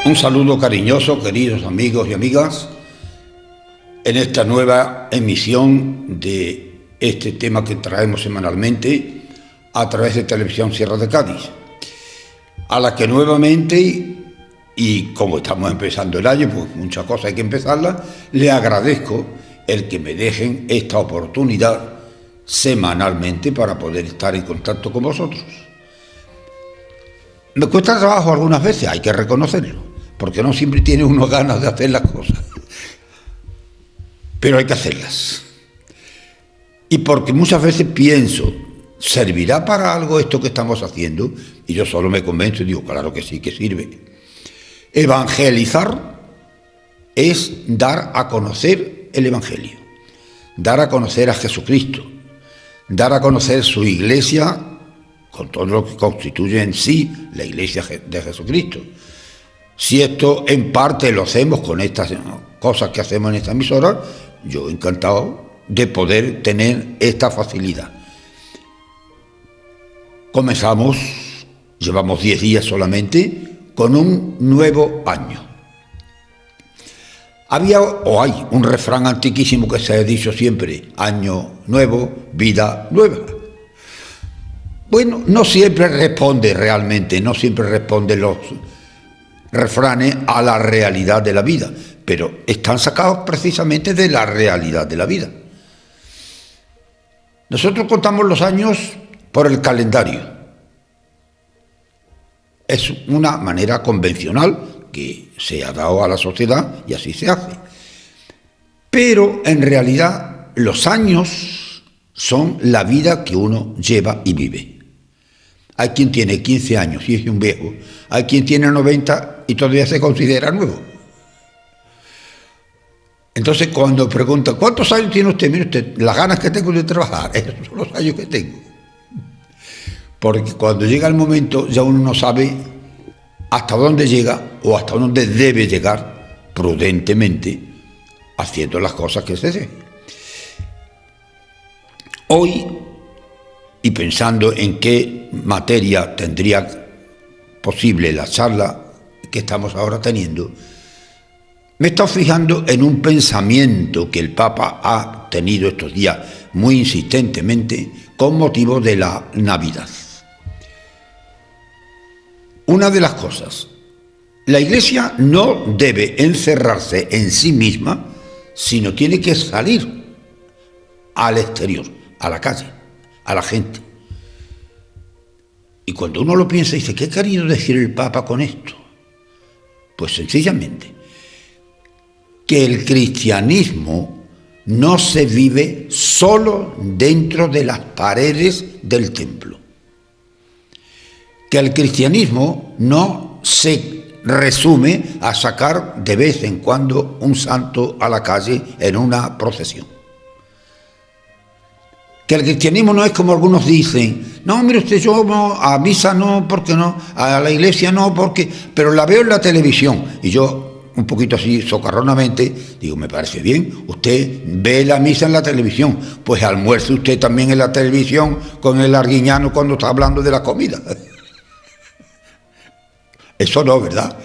Un saludo cariñoso, queridos amigos y amigas, en esta nueva emisión de este tema que traemos semanalmente a través de Televisión Sierra de Cádiz, a la que nuevamente, y como estamos empezando el año, pues muchas cosas hay que empezarlas, le agradezco el que me dejen esta oportunidad semanalmente para poder estar en contacto con vosotros. Me cuesta trabajo algunas veces, hay que reconocerlo, porque no siempre tiene uno ganas de hacer las cosas, pero hay que hacerlas. Y porque muchas veces pienso, ¿servirá para algo esto que estamos haciendo? Y yo solo me convenzo y digo, claro que sí, que sirve. Evangelizar es dar a conocer el Evangelio, dar a conocer a Jesucristo, dar a conocer su Iglesia con todo lo que constituye en sí la Iglesia de Jesucristo. Si esto en parte lo hacemos con estas cosas que hacemos en esta emisora, yo encantado de poder tener esta facilidad. Comenzamos, llevamos 10 días solamente, con un nuevo año. Había o hay un refrán antiquísimo que se ha dicho siempre: año nuevo, vida nueva. Bueno, no siempre responde realmente, no siempre responden los refranes a la realidad de la vida, pero están sacados precisamente de la realidad de la vida. Nosotros contamos los años por el calendario. Es una manera convencional que se ha dado a la sociedad y así se hace. Pero en realidad los años son la vida que uno lleva y vive. Hay quien tiene 15 años y es un viejo. Hay quien tiene 90 y todavía se considera nuevo. Entonces cuando pregunta, ¿cuántos años tiene usted? Mire usted, las ganas que tengo de trabajar, esos son los años que tengo. Porque cuando llega el momento ya uno no sabe hasta dónde llega o hasta dónde debe llegar prudentemente haciendo las cosas que se deben. Hoy, y pensando en qué materia tendría posible la charla que estamos ahora teniendo, me he estado fijando en un pensamiento que el Papa ha tenido estos días muy insistentemente con motivo de la Navidad. Una de las cosas, la Iglesia no debe encerrarse en sí misma, sino tiene que salir al exterior, a la calle, a la gente. Y cuando uno lo piensa, dice, ¿qué ha querido decir el Papa con esto? Pues sencillamente, que el cristianismo no se vive solo dentro de las paredes del templo. Que el cristianismo no se resume a sacar de vez en cuando un santo a la calle en una procesión. Que el cristianismo no es como algunos dicen, no, mire usted, yo no, a misa no, porque no, a la iglesia no, porque, pero la veo en la televisión. Y yo, un poquito así socarronamente, digo, me parece bien, usted ve la misa en la televisión, pues almuerce usted también en la televisión con el arguiñano cuando está hablando de la comida. Eso no, ¿verdad?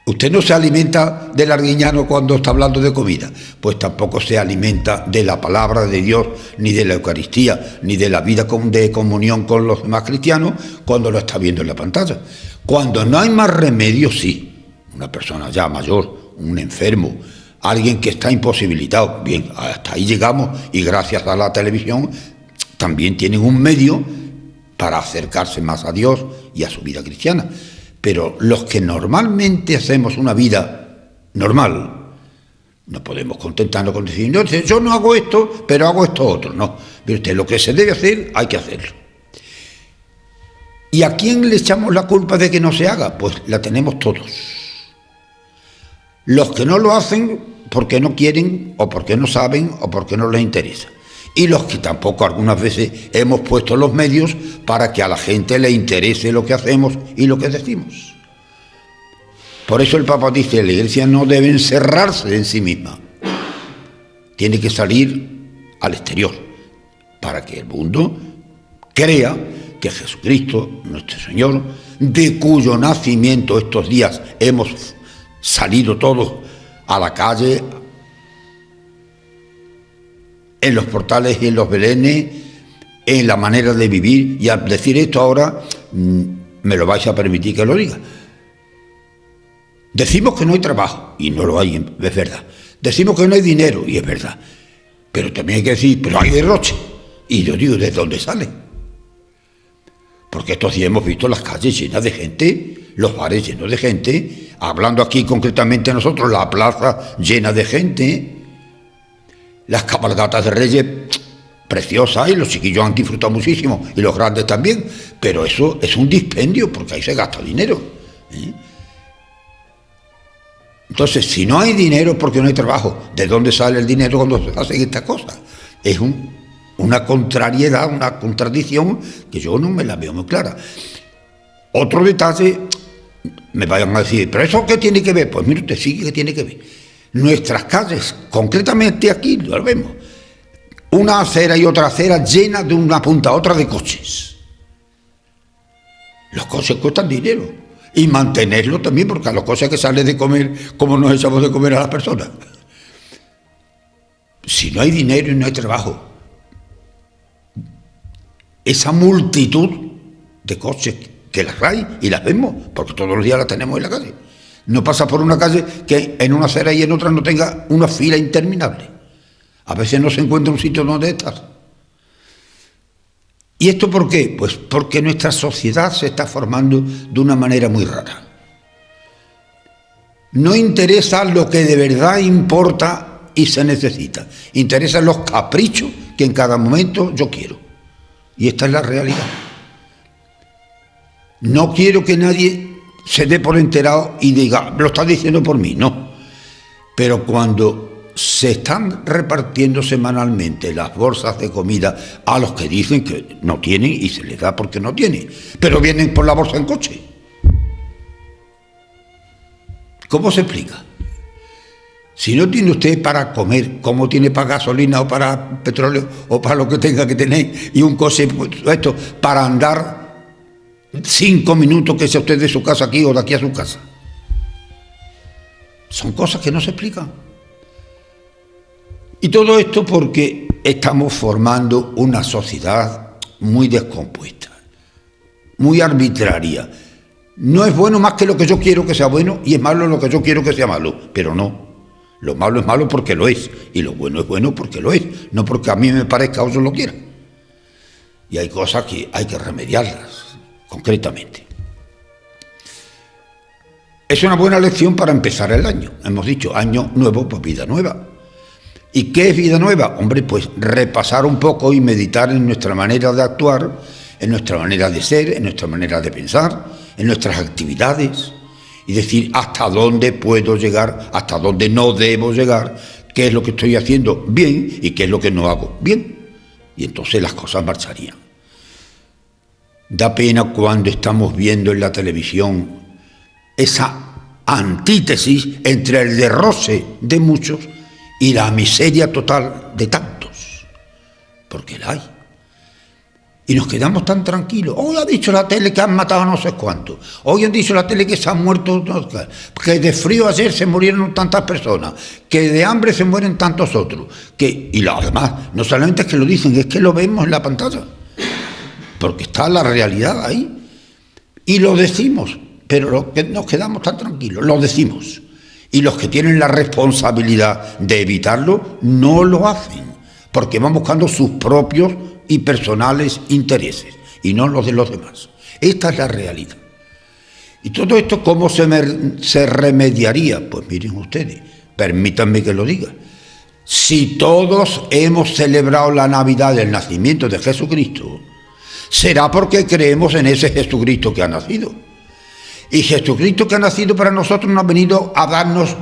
Usted no se alimenta del arguiñano cuando está hablando de comida, pues tampoco se alimenta de la palabra de Dios, ni de la Eucaristía, ni de la vida de comunión con los demás cristianos cuando lo está viendo en la pantalla. Cuando no hay más remedio, sí. Una persona ya mayor, un enfermo, alguien que está imposibilitado, bien, hasta ahí llegamos y gracias a la televisión también tienen un medio para acercarse más a Dios y a su vida cristiana. Pero los que normalmente hacemos una vida normal, no podemos contentarnos con decir, no, yo no hago esto, pero hago esto otro. No, mire usted, lo que se debe hacer, hay que hacerlo. ¿Y a quién le echamos la culpa de que no se haga? Pues la tenemos todos. Los que no lo hacen porque no quieren, o porque no saben, o porque no les interesa. Y los que tampoco algunas veces hemos puesto los medios para que a la gente le interese lo que hacemos y lo que decimos. Por eso el Papa dice, la Iglesia no debe encerrarse en sí misma. Tiene que salir al exterior para que el mundo crea que Jesucristo, nuestro Señor, de cuyo nacimiento estos días hemos salido todos a la calle, en los portales y en los belenes, en la manera de vivir, y al decir esto ahora, me lo vais a permitir que lo diga. Decimos que no hay trabajo, y no lo hay, es verdad. Decimos que no hay dinero, y es verdad. Pero también hay que decir, pero hay derroche. Y yo digo, ¿de dónde sale? Porque estos días hemos visto las calles llenas de gente, los bares llenos de gente, hablando aquí concretamente nosotros, la plaza llena de gente, las cabalgatas de Reyes preciosas, y los chiquillos han disfrutado muchísimo, y los grandes también, pero eso es un dispendio, porque ahí se gasta dinero, ¿eh? Entonces, si no hay dinero, porque no hay trabajo, ¿de dónde sale el dinero cuando se hacen estas cosas? Es una contrariedad, una contradicción que yo no me la veo muy clara. Otro detalle, me vayan a decir, ¿pero eso qué tiene que ver? Pues mire usted, sí que tiene que ver. Nuestras calles, concretamente aquí, lo vemos, una acera y otra acera llenas de una punta a otra de coches. Los coches cuestan dinero. Y mantenerlo también, porque a los coches que sale de comer, como nos echamos de comer a las personas. Si no hay dinero y no hay trabajo, esa multitud de coches que las hay y las vemos, porque todos los días las tenemos en la calle. No pasa por una calle que en una acera y en otra no tenga una fila interminable. A veces no se encuentra un sitio donde estás. ¿Y esto por qué? Pues porque nuestra sociedad se está formando de una manera muy rara. No interesa lo que de verdad importa y se necesita. Interesan los caprichos que en cada momento yo quiero. Y esta es la realidad. No quiero que nadie se dé por enterado y diga, lo está diciendo por mí, no. Pero cuando se están repartiendo semanalmente las bolsas de comida a los que dicen que no tienen y se les da porque no tienen, pero vienen por la bolsa en coche. ¿Cómo se explica? Si no tiene usted para comer, ¿cómo tiene para gasolina o para petróleo o para lo que tenga que tener? Y un coche, esto, para andar 5 minutos que sea usted de su casa aquí o de aquí a su casa. Son cosas que no se explican. Y todo esto porque estamos formando una sociedad muy descompuesta, muy arbitraria. No es bueno más que lo que yo quiero que sea bueno y es malo lo que yo quiero que sea malo, pero no. Lo malo es malo porque lo es y lo bueno es bueno porque lo es, no porque a mí me parezca o yo lo quiera. Y hay cosas que hay que remediarlas, concretamente. Es una buena lección para empezar el año. Hemos dicho, año nuevo, pues vida nueva. ¿Y qué es vida nueva? Hombre, pues repasar un poco y meditar en nuestra manera de actuar, en nuestra manera de ser, en nuestra manera de pensar, en nuestras actividades, y decir hasta dónde puedo llegar, hasta dónde no debo llegar, qué es lo que estoy haciendo bien y qué es lo que no hago bien. Y entonces las cosas marcharían. Da pena cuando estamos viendo en la televisión esa antítesis entre el derroche de muchos y la miseria total de tantos, porque la hay. Y nos quedamos tan tranquilos. Hoy ha dicho la tele que han matado a no sé cuántos. Hoy han dicho la tele que se han muerto, que de frío ayer se murieron tantas personas, que de hambre se mueren tantos otros. Y además, no solamente es que lo dicen, es que lo vemos en la pantalla. Porque está la realidad ahí. Y lo decimos, pero nos quedamos tan tranquilos, lo decimos. Y los que tienen la responsabilidad de evitarlo no lo hacen, porque van buscando sus propios y personales intereses y no los de los demás. Esta es la realidad. Y todo esto, ¿cómo se remediaría? Pues miren ustedes, permítanme que lo diga. Si todos hemos celebrado la Navidad del nacimiento de Jesucristo, será porque creemos en ese Jesucristo que ha nacido. Y Jesucristo que ha nacido para nosotros no ha venido a darnos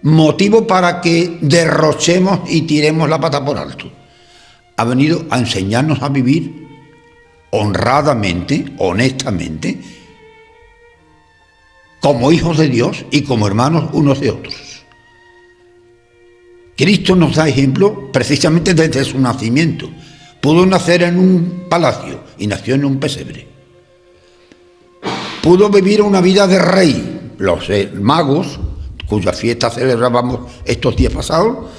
motivo para que derrochemos y tiremos la pata por alto. Ha venido a enseñarnos a vivir honradamente, honestamente, como hijos de Dios y como hermanos unos de otros. Cristo nos da ejemplo precisamente desde su nacimiento, Pudo nacer en un palacio y nació en un pesebre. Pudo vivir una vida de rey. Los magos, cuya fiesta celebrábamos estos días pasados,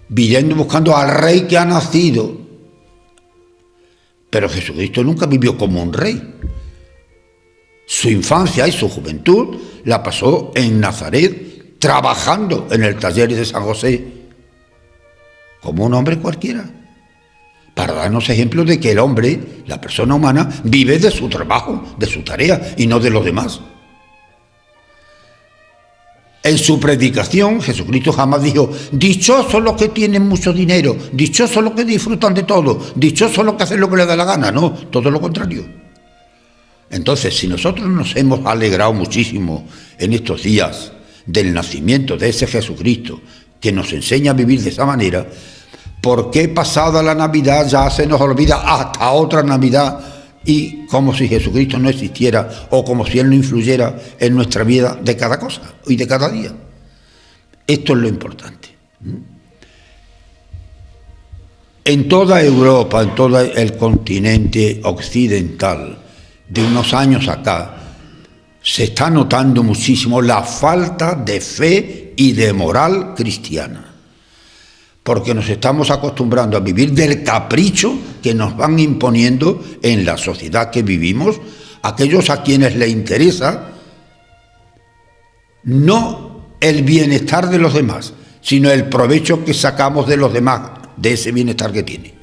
viviendo buscando al rey que ha nacido. Pero Jesucristo nunca vivió como un rey. Su infancia y su juventud la pasó en Nazaret, trabajando en el taller de San José, como un hombre cualquiera, para darnos ejemplo de que el hombre, la persona humana, vive de su trabajo, de su tarea, y no de los demás. En su predicación, Jesucristo jamás dijo: dichosos los que tienen mucho dinero, dichosos los que disfrutan de todo, dichosos los que hacen lo que les da la gana. No, todo lo contrario. Entonces, si nosotros nos hemos alegrado muchísimo en estos días del nacimiento de ese Jesucristo que nos enseña a vivir de esa manera, ¿por qué pasada la Navidad ya se nos olvida hasta otra Navidad y como si Jesucristo no existiera o como si Él no influyera en nuestra vida de cada cosa y de cada día? Esto es lo importante. En toda Europa, en todo el continente occidental, de unos años acá, se está notando muchísimo la falta de fe y de moral cristiana, porque nos estamos acostumbrando a vivir del capricho que nos van imponiendo en la sociedad que vivimos, aquellos a quienes les interesa no el bienestar de los demás, sino el provecho que sacamos de los demás, de ese bienestar que tienen.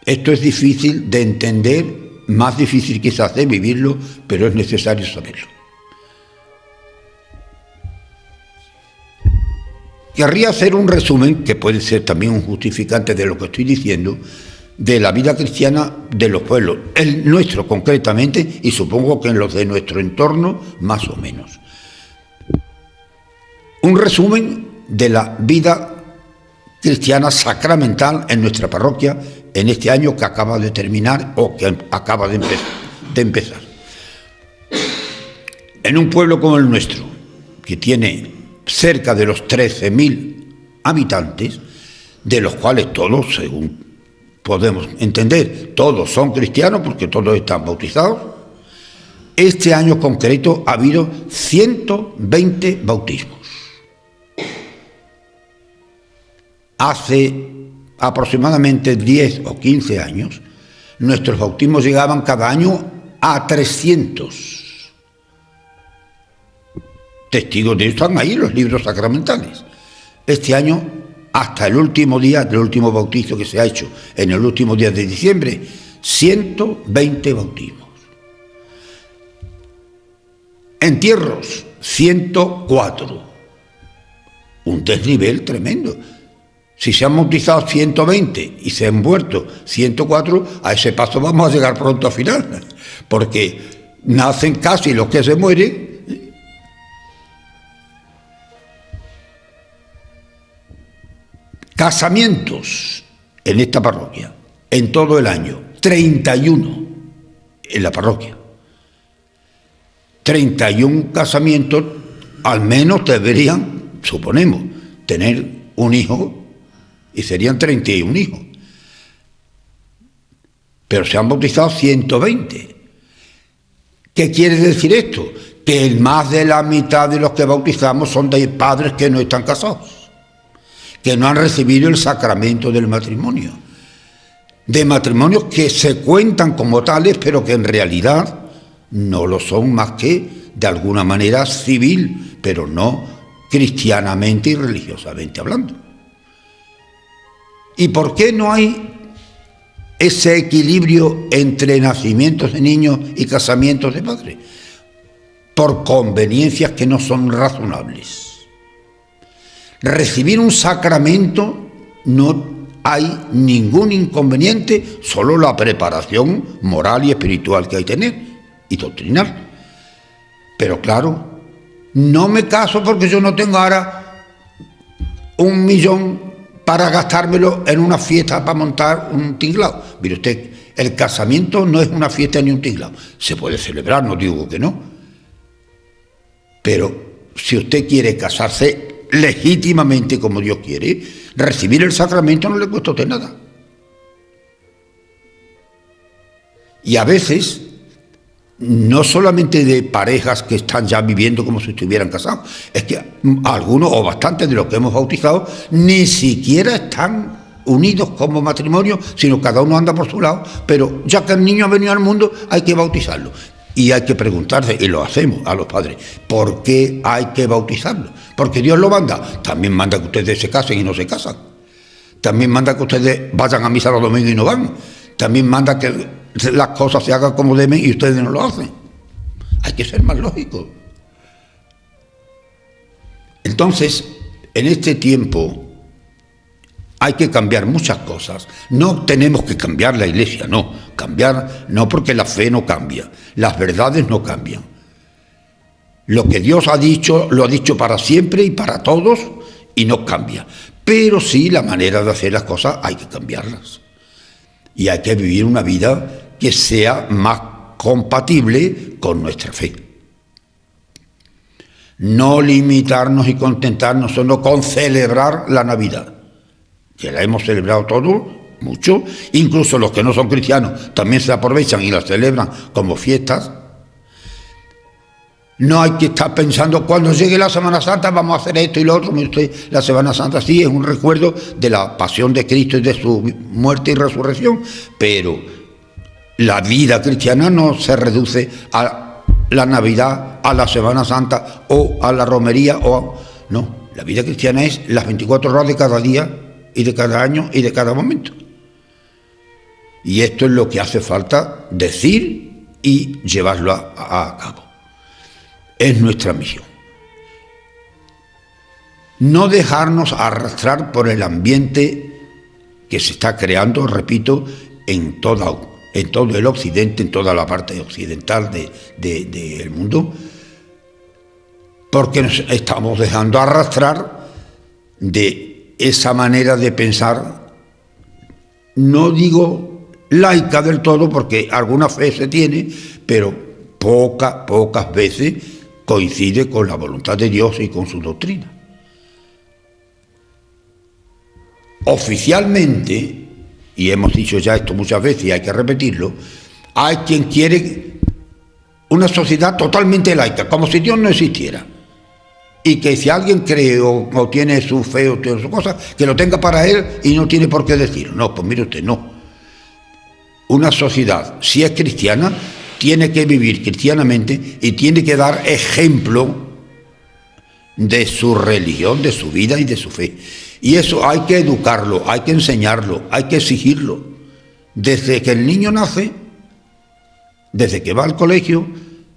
Esto es difícil de entender, más difícil quizás de vivirlo, pero es necesario saberlo. Querría hacer un resumen, que puede ser también un justificante de lo que estoy diciendo, de la vida cristiana de los pueblos, el nuestro concretamente, y supongo que en los de nuestro entorno más o menos. Un resumen de la vida cristiana sacramental en nuestra parroquia en este año que acaba de terminar o que acaba de empezar. En un pueblo como el nuestro, que tiene cerca de los 13.000 habitantes, de los cuales todos, según podemos entender, todos son cristianos porque todos están bautizados, este año concreto ha habido 120 bautismos. Hace aproximadamente 10 o 15 años, nuestros bautismos llegaban cada año a 300. Testigos de esto están ahí los libros sacramentales. Este año, hasta el último día del último bautizo que se ha hecho, en el último día de diciembre, 120 bautismos. Entierros, 104. Un desnivel tremendo. Si se han bautizado 120 y se han muerto 104, a ese paso vamos a llegar pronto al final, porque nacen casi los que se mueren. Casamientos en esta parroquia, en todo el año, 31 en la parroquia. 31 casamientos, al menos deberían, suponemos, tener un hijo, y serían 31 hijos. Pero se han bautizado 120. ¿Qué quiere decir esto? Que más de la mitad de los que bautizamos son de padres que no están casados, que no han recibido el sacramento del matrimonio. De matrimonios que se cuentan como tales, pero que en realidad no lo son más que de alguna manera civil, pero no cristianamente y religiosamente hablando. ¿Y por qué no hay ese equilibrio entre nacimientos de niños y casamientos de padres? Por conveniencias que no son razonables. Recibir un sacramento no hay ningún inconveniente, solo la preparación moral y espiritual que hay que tener, y doctrinal. Pero claro, no me caso porque yo no tengo ahora 1 millón para gastármelo en una fiesta para montar un tinglado. Mire usted, el casamiento no es una fiesta ni un tinglado. Se puede celebrar, no digo que no. Pero si usted quiere casarse, legítimamente como Dios quiere, recibir el sacramento no le cuesta a usted nada. Y a veces, no solamente de parejas que están ya viviendo como si estuvieran casados, es que algunos o bastantes de los que hemos bautizado ni siquiera están unidos como matrimonio, sino cada uno anda por su lado, pero ya que el niño ha venido al mundo hay que bautizarlo. Y hay que preguntarse, y lo hacemos a los padres, ¿por qué hay que bautizarlo? Porque Dios lo manda. También manda que ustedes se casen y no se casan. También manda que ustedes vayan a misa los domingos y no van. También manda que las cosas se hagan como deben y ustedes no lo hacen. Hay que ser más lógicos. Entonces, en este tiempo hay que cambiar muchas cosas. No tenemos que cambiar la Iglesia, no. Cambiar no, porque la fe no cambia. Las verdades no cambian. Lo que Dios ha dicho, lo ha dicho para siempre y para todos y no cambia. Pero sí, la manera de hacer las cosas hay que cambiarlas. Y hay que vivir una vida que sea más compatible con nuestra fe. No limitarnos y contentarnos solo con celebrar la Navidad, que la hemos celebrado todos, mucho, incluso los que no son cristianos también se aprovechan y la celebran como fiestas. No hay que estar pensando, cuando llegue la Semana Santa vamos a hacer esto y lo otro. La Semana Santa sí es un recuerdo de la pasión de Cristo y de su muerte y resurrección, pero la vida cristiana no se reduce a la Navidad, a la Semana Santa o a la romería. No, la vida cristiana es las 24 horas de cada día y de cada año y de cada momento. Y esto es lo que hace falta decir y llevarlo a cabo. Es nuestra misión. No dejarnos arrastrar por el ambiente que se está creando, repito, en todo el occidente, en toda la parte occidental del mundo, porque nos estamos dejando arrastrar de esa manera de pensar, no digo laica del todo, porque alguna fe se tiene, pero pocas veces coincide con la voluntad de Dios y con su doctrina. Oficialmente, y hemos dicho ya esto muchas veces y hay que repetirlo, hay quien quiere una sociedad totalmente laica, como si Dios no existiera. Y que si alguien cree o tiene su fe o tiene su cosa, que lo tenga para él y no tiene por qué decirlo. No, pues mire usted, no. Una sociedad, si es cristiana, tiene que vivir cristianamente y tiene que dar ejemplo de su religión, de su vida y de su fe. Y eso hay que educarlo, hay que enseñarlo, hay que exigirlo. Desde que el niño nace, desde que va al colegio,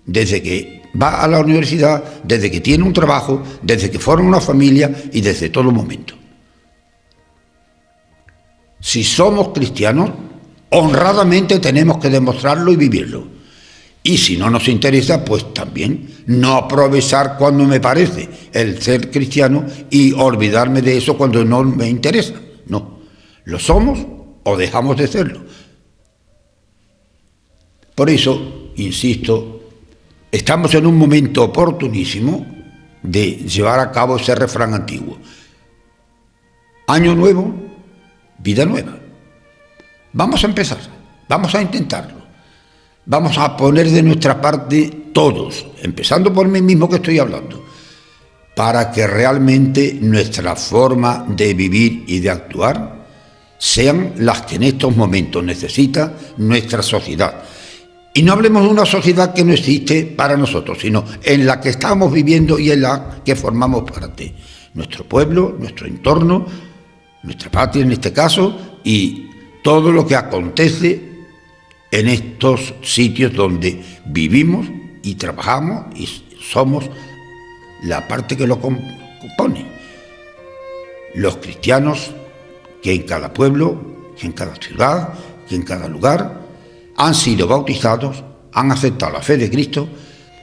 desde que va a la universidad, desde que tiene un trabajo, desde que forma una familia y desde todo momento. Si somos cristianos, honradamente tenemos que demostrarlo y vivirlo. Y si no nos interesa, pues también no aprovechar cuando me parece el ser cristiano y olvidarme de eso cuando no me interesa. No, lo somos o dejamos de serlo. Por eso, insisto, estamos en un momento oportunísimo de llevar a cabo ese refrán antiguo. Año nuevo, vida nueva. Vamos a empezar, vamos a intentarlo. Vamos a poner de nuestra parte todos, empezando por mí mismo que estoy hablando, para que realmente nuestra forma de vivir y de actuar sean las que en estos momentos necesita nuestra sociedad. Y no hablemos de una sociedad que no existe para nosotros, sino en la que estamos viviendo y en la que formamos parte. Nuestro pueblo, nuestro entorno, nuestra patria en este caso, y todo lo que acontece en estos sitios donde vivimos y trabajamos y somos la parte que lo compone. Los cristianos que en cada pueblo, que en cada ciudad, que en cada lugar han sido bautizados, han aceptado la fe de Cristo,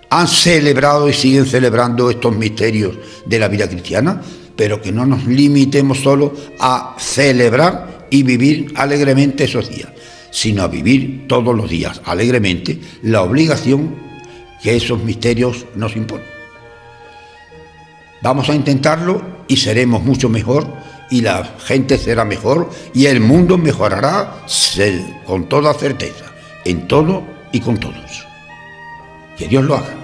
han celebrado y siguen celebrando estos misterios de la vida cristiana, pero que no nos limitemos solo a celebrar y vivir alegremente esos días, sino a vivir todos los días alegremente la obligación que esos misterios nos imponen. Vamos a intentarlo y seremos mucho mejor, y la gente será mejor, y el mundo mejorará con toda certeza, en todo y con todos. Que Dios lo haga.